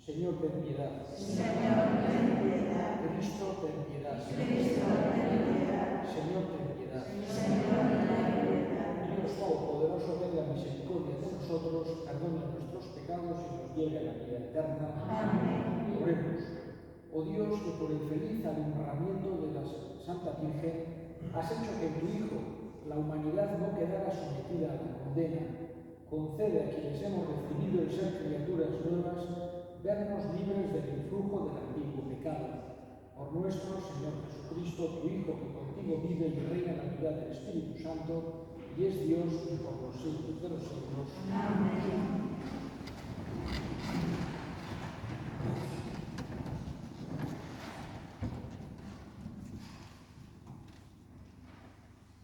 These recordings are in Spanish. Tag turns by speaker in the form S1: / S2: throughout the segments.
S1: Señor, ten piedad.
S2: Señor, ten piedad.
S1: Cristo, ten piedad.
S2: Cristo, ten piedad.
S1: Señor, ten piedad.
S2: Señor, ten piedad.
S1: Dios Todopoderoso, tenga misericordia de nosotros, perdone nuestros pecados y nos lleve a la vida eterna.
S2: Amén.
S1: Oremos. Oh Dios, que por el feliz alumbramiento de la Santa Virgen has hecho que en tu Hijo la humanidad no quedara sometida a la condena, concede a quienes hemos recibido el ser criaturas nuevas vernos libres del influjo del antiguo pecado. Por nuestro Señor Jesucristo, tu Hijo, que contigo vive y reina en la unidad del Espíritu Santo, y es Dios por los siglos de los siglos.
S2: Amén.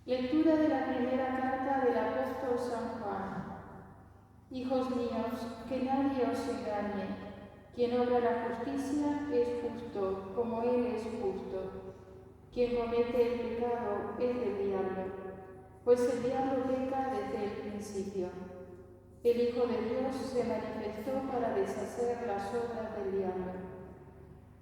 S3: Lectura de la primera carta del apóstol San Juan. Hijos míos, que nadie os engañe. Quien obra la justicia es justo, como Él es justo. Quien comete el pecado es del diablo, pues el diablo peca desde el principio. El Hijo de Dios se manifestó para deshacer las obras del diablo.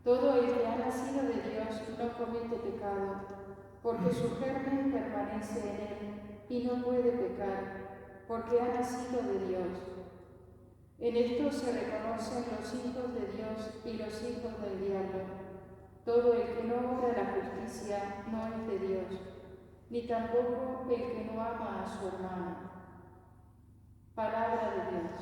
S3: Todo el que ha nacido de Dios no comete pecado, porque su germen permanece en él y no puede pecar, porque ha nacido de Dios. En esto se reconocen los hijos de Dios y los hijos del diablo. Todo el que no obra la justicia no es de Dios, ni tampoco el que no ama a su hermano. Palabra de Dios.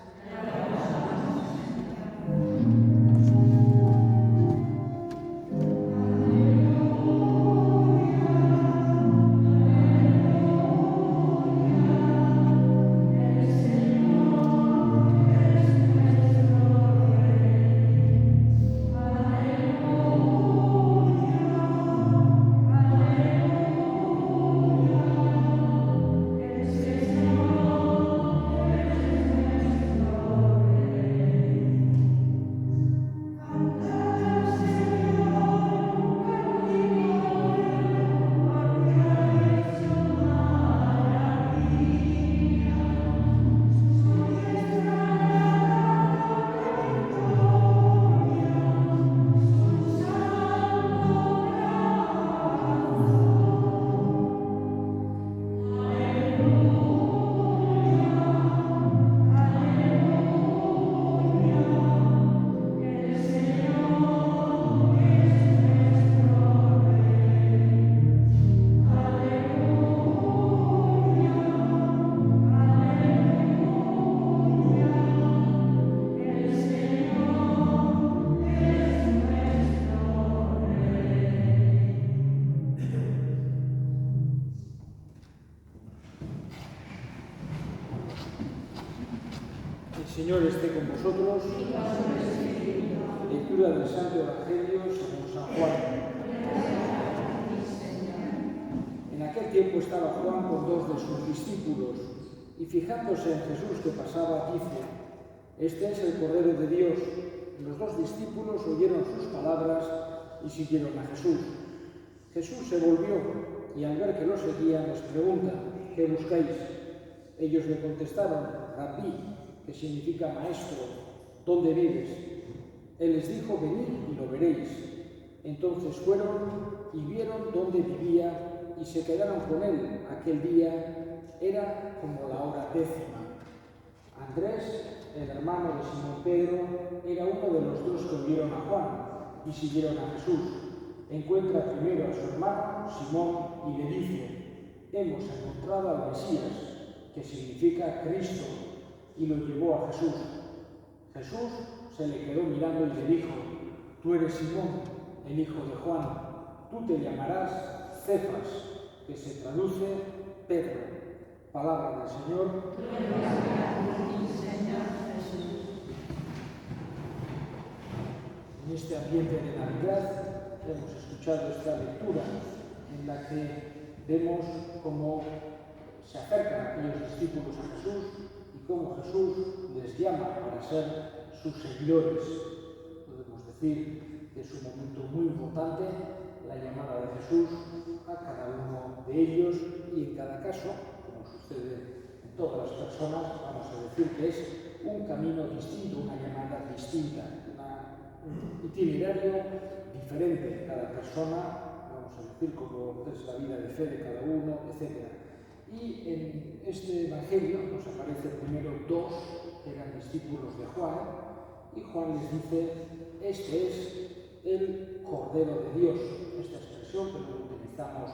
S1: El Señor esté con vosotros. Lectura del Santo Evangelio según San Juan. En aquel tiempo estaba Juan con dos de sus discípulos, y fijándose en Jesús que pasaba, dice: Este es el Cordero de Dios. Los dos discípulos oyeron sus palabras y siguieron a Jesús. Jesús se volvió y al ver que lo seguían les pregunta: ¿Qué buscáis? Ellos le contestaron: Rabí, que significa maestro, ¿dónde vives? Él les dijo: venid y lo veréis. Entonces fueron y vieron dónde vivía y se quedaron con él. Aquel día era como la hora 10:00. Andrés, el hermano de Simón Pedro, era uno de los dos que oyeron a Juan y siguieron a Jesús. Encuentra primero a su hermano Simón y le dice: hemos encontrado al Mesías, que significa Cristo, y lo llevó a Jesús. Jesús se le quedó mirando y le dijo: tú eres Simón, el hijo de Juan, tú te llamarás Cefas, que se traduce Pedro. Palabra del Señor. En este ambiente de Navidad hemos escuchado esta lectura en la que vemos cómo se acercan aquellos discípulos a Jesús y cómo Jesús les llama para ser sus seguidores. Podemos decir que es un momento muy importante la llamada de Jesús a cada uno de ellos, y en cada caso, como sucede en todas las personas, vamos a decir que es un camino distinto, una llamada distinta, una itinerario diferente en cada persona, vamos a decir, como es la vida de fe de cada uno, etc. Y en este Evangelio nos aparecen primero dos que eran discípulos de Juan, y Juan les dice: este es el Cordero de Dios. Esta expresión que lo utilizamos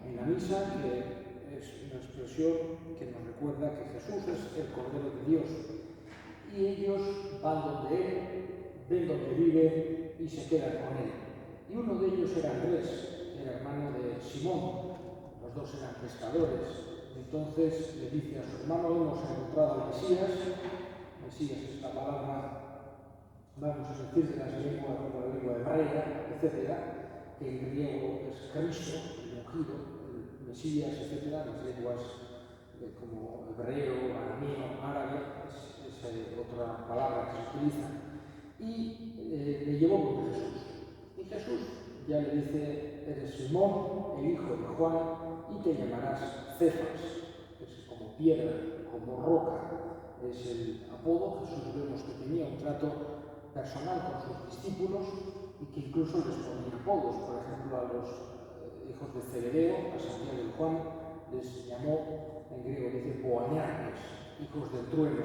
S1: en la misa, que es una expresión que nos recuerda que Jesús es el Cordero de Dios. Y ellos van donde Él, ven donde vive y se quedan con Él. Y uno de ellos era Andrés, era hermano de Simón. Los dos eran pescadores. Entonces le dice a su hermano: hemos encontrado al Mesías. Mesías es la palabra, vamos a decir, de las lenguas, como la lengua hebrea, etc., que en griego es Cristo, el ungido, el Mesías, etc., las lenguas como hebreo, arameo, árabe, es otra palabra que se utiliza. Y le llevó con Jesús. Y Jesús ya le dice: eres Simón, el hijo de Juan, y te llamarás Cefas. Es como piedra, como roca. Es el apodo. Jesús vemos que tenía un trato personal con sus discípulos y que incluso les ponía apodos. Por ejemplo, a los hijos de Zebedeo, a Santiago y Juan, les llamó, en griego dice Boanerges, hijos del trueno.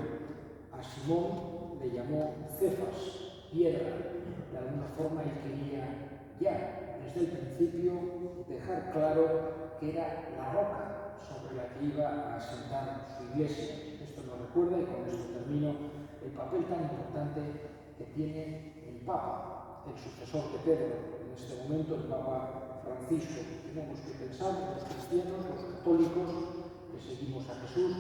S1: A Simón le llamó Cefas, piedra. De alguna forma él quería ya, desde el principio, dejar claro que era la roca sobre la que iba a asentar su iglesia. Esto nos recuerda, y con esto termino, el papel tan importante que tiene el Papa, el sucesor de Pedro, en este momento el Papa Francisco. Tenemos que pensar, los cristianos, los católicos, que seguimos a Jesús,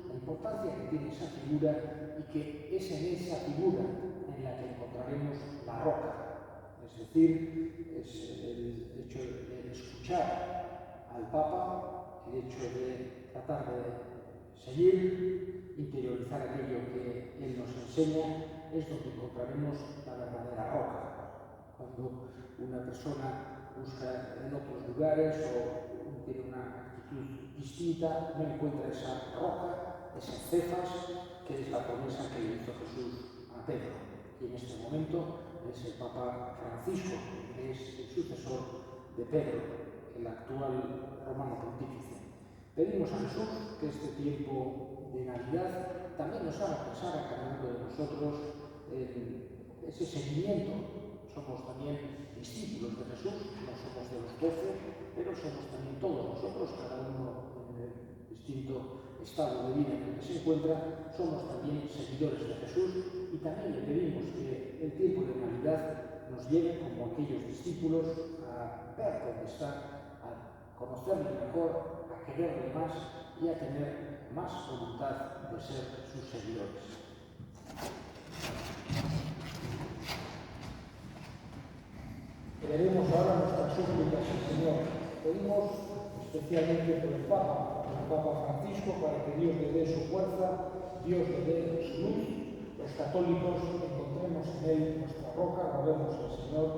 S1: la importancia que tiene esa figura, y que es en esa figura en la que encontraremos la roca. Es decir, es el hecho de escuchar al Papa, el hecho de tratar de seguir, interiorizar aquello que Él nos enseña, es donde encontraremos la verdadera roca. Cuando una persona busca en otros lugares o tiene una actitud distinta, no encuentra esa roca, ese Cefas, que es la promesa que le hizo Jesús a Pedro. Y en este momento es el Papa Francisco, que es el sucesor de Pedro, el actual romano pontífice. Pedimos a Jesús que este tiempo de Navidad también nos haga pensar a cada uno de nosotros en ese seguimiento. Somos también discípulos de Jesús, no somos de los 12, pero somos también todos nosotros, cada uno en el distinto estado de vida en el que se encuentra, somos también seguidores de Jesús, y también le pedimos que el tiempo de Navidad nos lleve, como aquellos discípulos, a ver dónde está, a conocerle mejor, a quererle más y a tener más voluntad de ser sus seguidores. Leeremos ahora nuestras súplicas al Señor. Pedimos especialmente por el Papa Francisco, para que Dios le dé su fuerza, Dios le dé su luz. Los católicos encontremos en Él nuestra roca. Roguemos al Señor.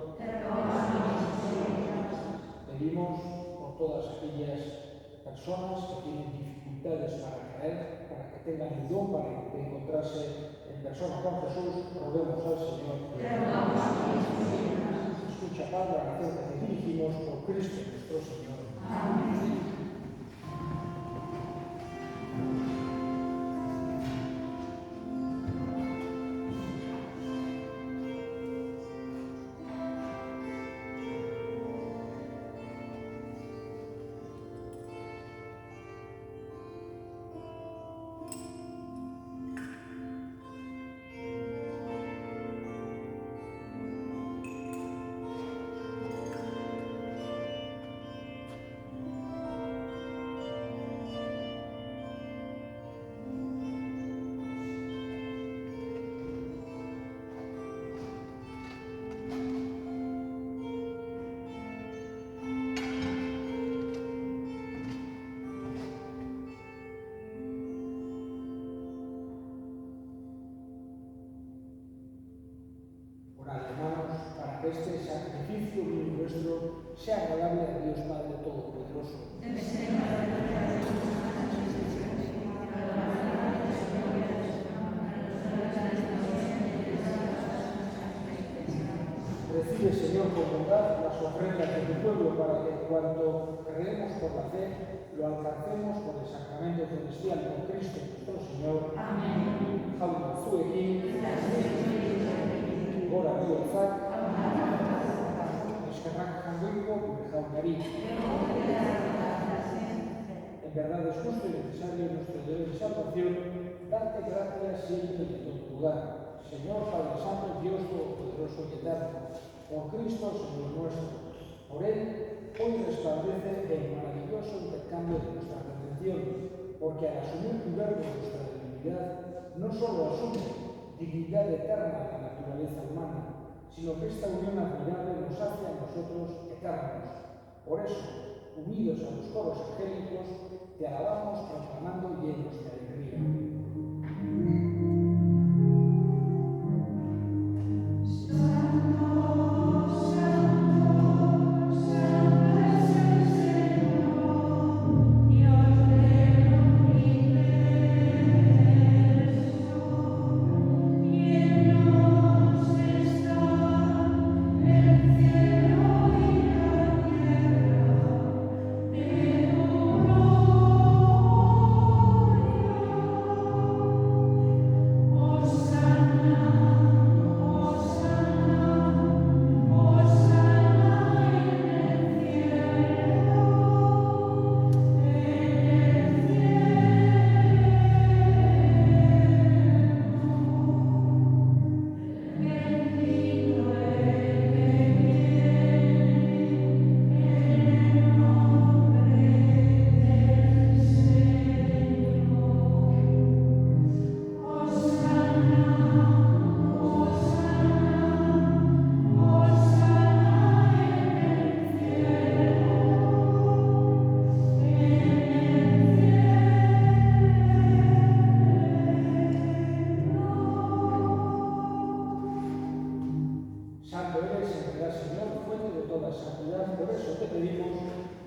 S1: Pedimos por todas aquellas personas que tienen dificultades para creer, para que tengan el don para encontrarse en persona con Jesús. Roguemos al Señor. Escucha, Padre, a la fe que te dirigimos por Cristo nuestro Señor. Amén. Este sacrificio nuestro sea agradable a Dios Padre Todopoderoso. Recibe, Señor, con bondad las ofrendas de tu pueblo para que cuanto creemos por la fe lo alcancemos por el sacramento celestial con Cristo nuestro Señor.
S2: Amén.
S1: Hauna zuekin, gora bihotzak, eskerrak jangoiko gure jaunari. En verdad es justo y necesario nuestro deber de salvación darte gracias siempre y en todo lugar. Señor Padre Santo, Dios Todopoderoso y Eterno, por Cristo, Señor nuestro. Por Él, hoy resplandece el maravilloso intercambio de nuestra redención, porque al asumir tu verbo nuestra divinidad, no solo asume dignidad eterna a la naturaleza humana, sino que esta unión admirable nos hace a nosotros eternos. Por eso, unidos a los coros angélicos, te alabamos proclamando llenos de alegría.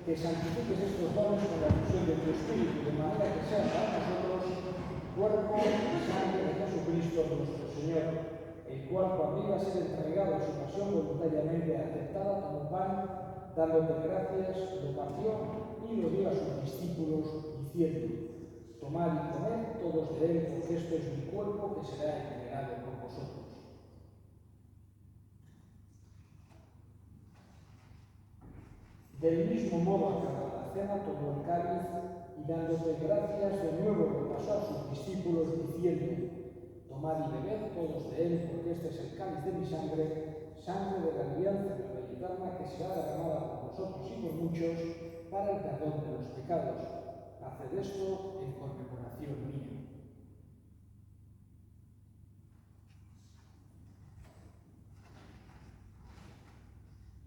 S1: Que santifiques estos dones con la fusión de tu Espíritu, de manera que sean para nosotros cuerpo y sangre de Jesucristo nuestro Señor, el cual, cuando iba a ser entregado a su pasión voluntariamente aceptada como pan, dándote gracias, lo partió y lo dio a sus discípulos, diciendo: tomad y comed todos de él, porque esto es mi cuerpo que será entregado por vosotros. Del mismo modo, acabada la cena, tomó el cáliz y dándote gracias de nuevo lo pasó a sus discípulos diciendo: tomad y bebed todos de él, porque este es el cáliz de mi sangre, sangre de la alianza nueva y eterna, que será derramada por vosotros y por muchos para el perdón de los pecados. Haced esto en conmemoración mía.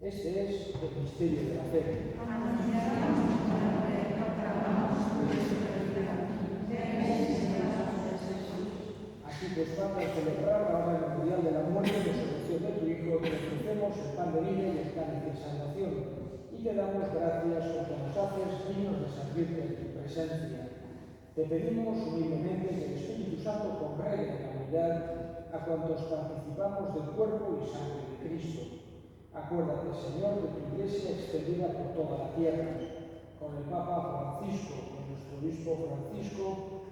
S1: Este es el misterio de la fe. Así pues, Padre, al celebrar la hora memorial de la muerte y resurrección de tu Hijo, te ofrecemos el pan de vida y el cáliz de salvación, y te damos gracias porque nos haces dignos de servirte en tu presencia. Te pedimos humildemente que el Espíritu Santo congregue en la unidad a cuantos participamos del cuerpo y sangre de Cristo. Acuérdate, Señor, de tu Iglesia extendida por toda la tierra, con el Papa Francisco, con nuestro Obispo Francisco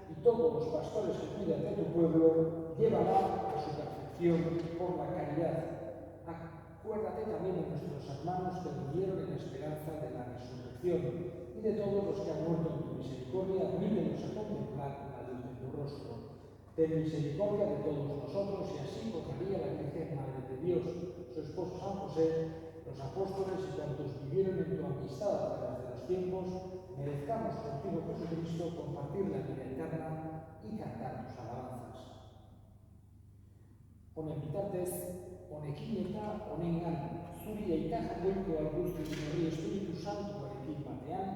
S1: y todos los pastores que cuidan de tu pueblo, llévala a su perfección por la caridad. Acuérdate también de nuestros hermanos que murieron en la esperanza de la resurrección y de todos los que han muerto en tu misericordia, admítenos a contemplar la luz de tu rostro. Ten misericordia de todos nosotros y así con María, la Virgen Madre de Dios, su esposo San José, los apóstoles y cuantos vivieron en tu amistad a través de los tiempos, merezcamos contigo, Jesucristo, compartir la vida eterna y cantar tus alabanzas. Honen bitartez, honekin eta honengan, zuri aita jakoiko guzti hori Espiritu Santuarekin batean,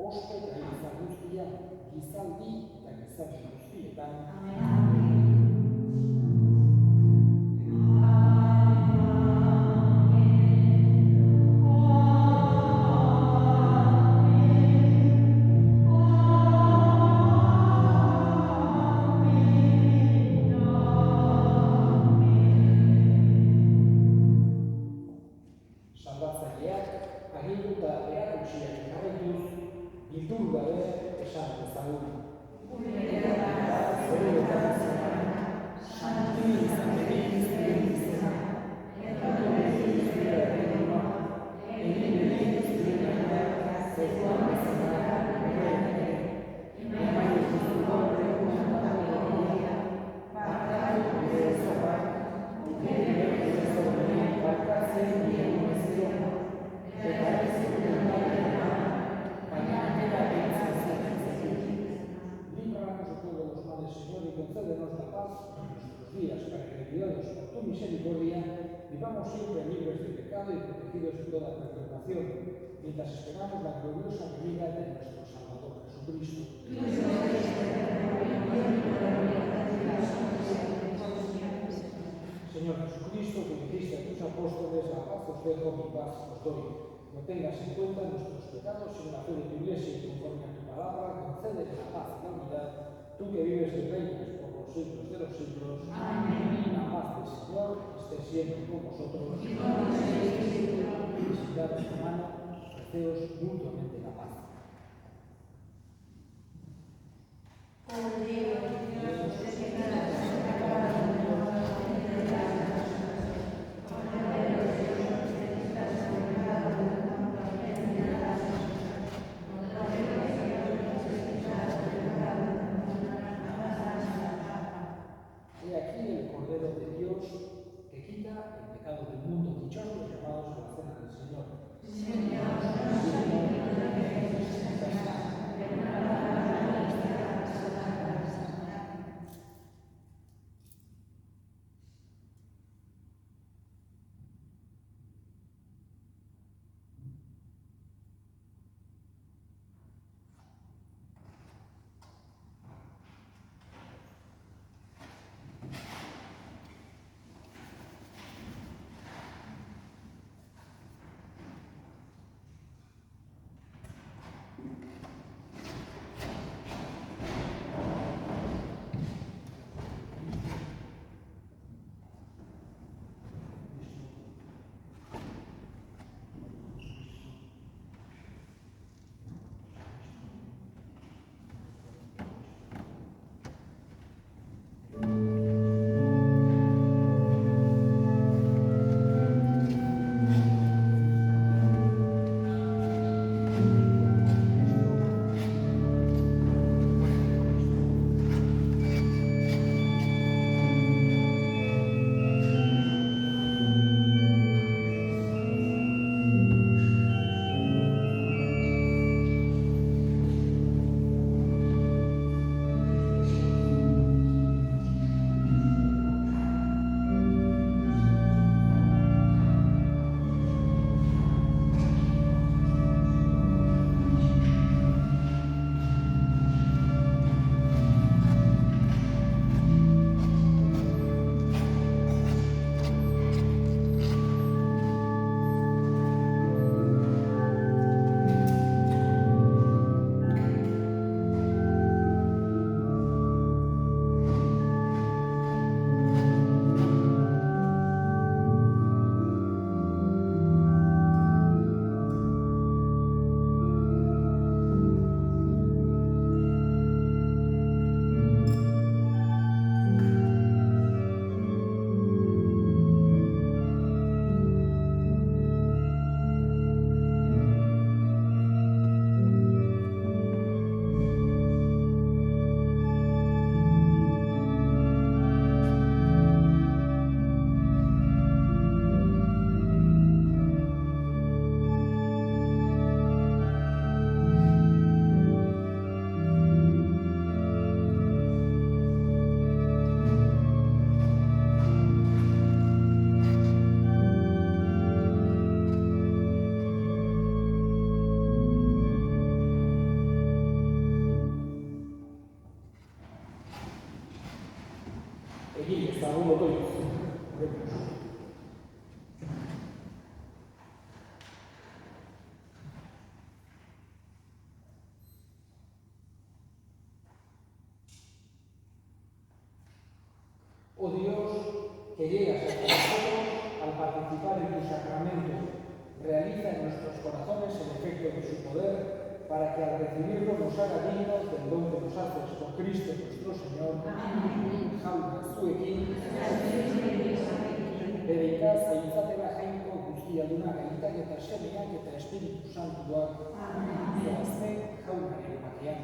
S1: ospe eta izan guztia, gizaldi eta gizaldi guztietan.
S2: Amén.
S1: iturgabe esan dezagun. Concédenos la paz en nuestros días, para que, ayudados por tu misericordia, vivamos siempre libres de pecado y protegidos de toda perturbación, mientras esperamos la gloriosa venida de nuestro Salvador Jesucristo. Señor Jesucristo, que dijiste a tus apóstoles, la paz os dejo, mi paz os doy. No tengas en cuenta nuestros pecados, sino la fe de tu Iglesia, y conforme a tu palabra, concédele la paz y la unidad, tú que vives y reinas por los siglos de los siglos. Amén. La paz del Señor esté siempre con vosotros. Y daros tu mano, deseos mutuamente la paz. Oh Dios, que llegas hasta nosotros al participar en tu sacramento, realiza en nuestros corazones el efecto de su poder, para que al recibirlo nos haga dignos del don que nos haces por Cristo nuestro Señor. Amén. Jauna, zuekin, dedikaz zaintzatela jainko guztiaduna gaitak eta semeak eta Espiritu Santuak. Zoazte jaunaren batean.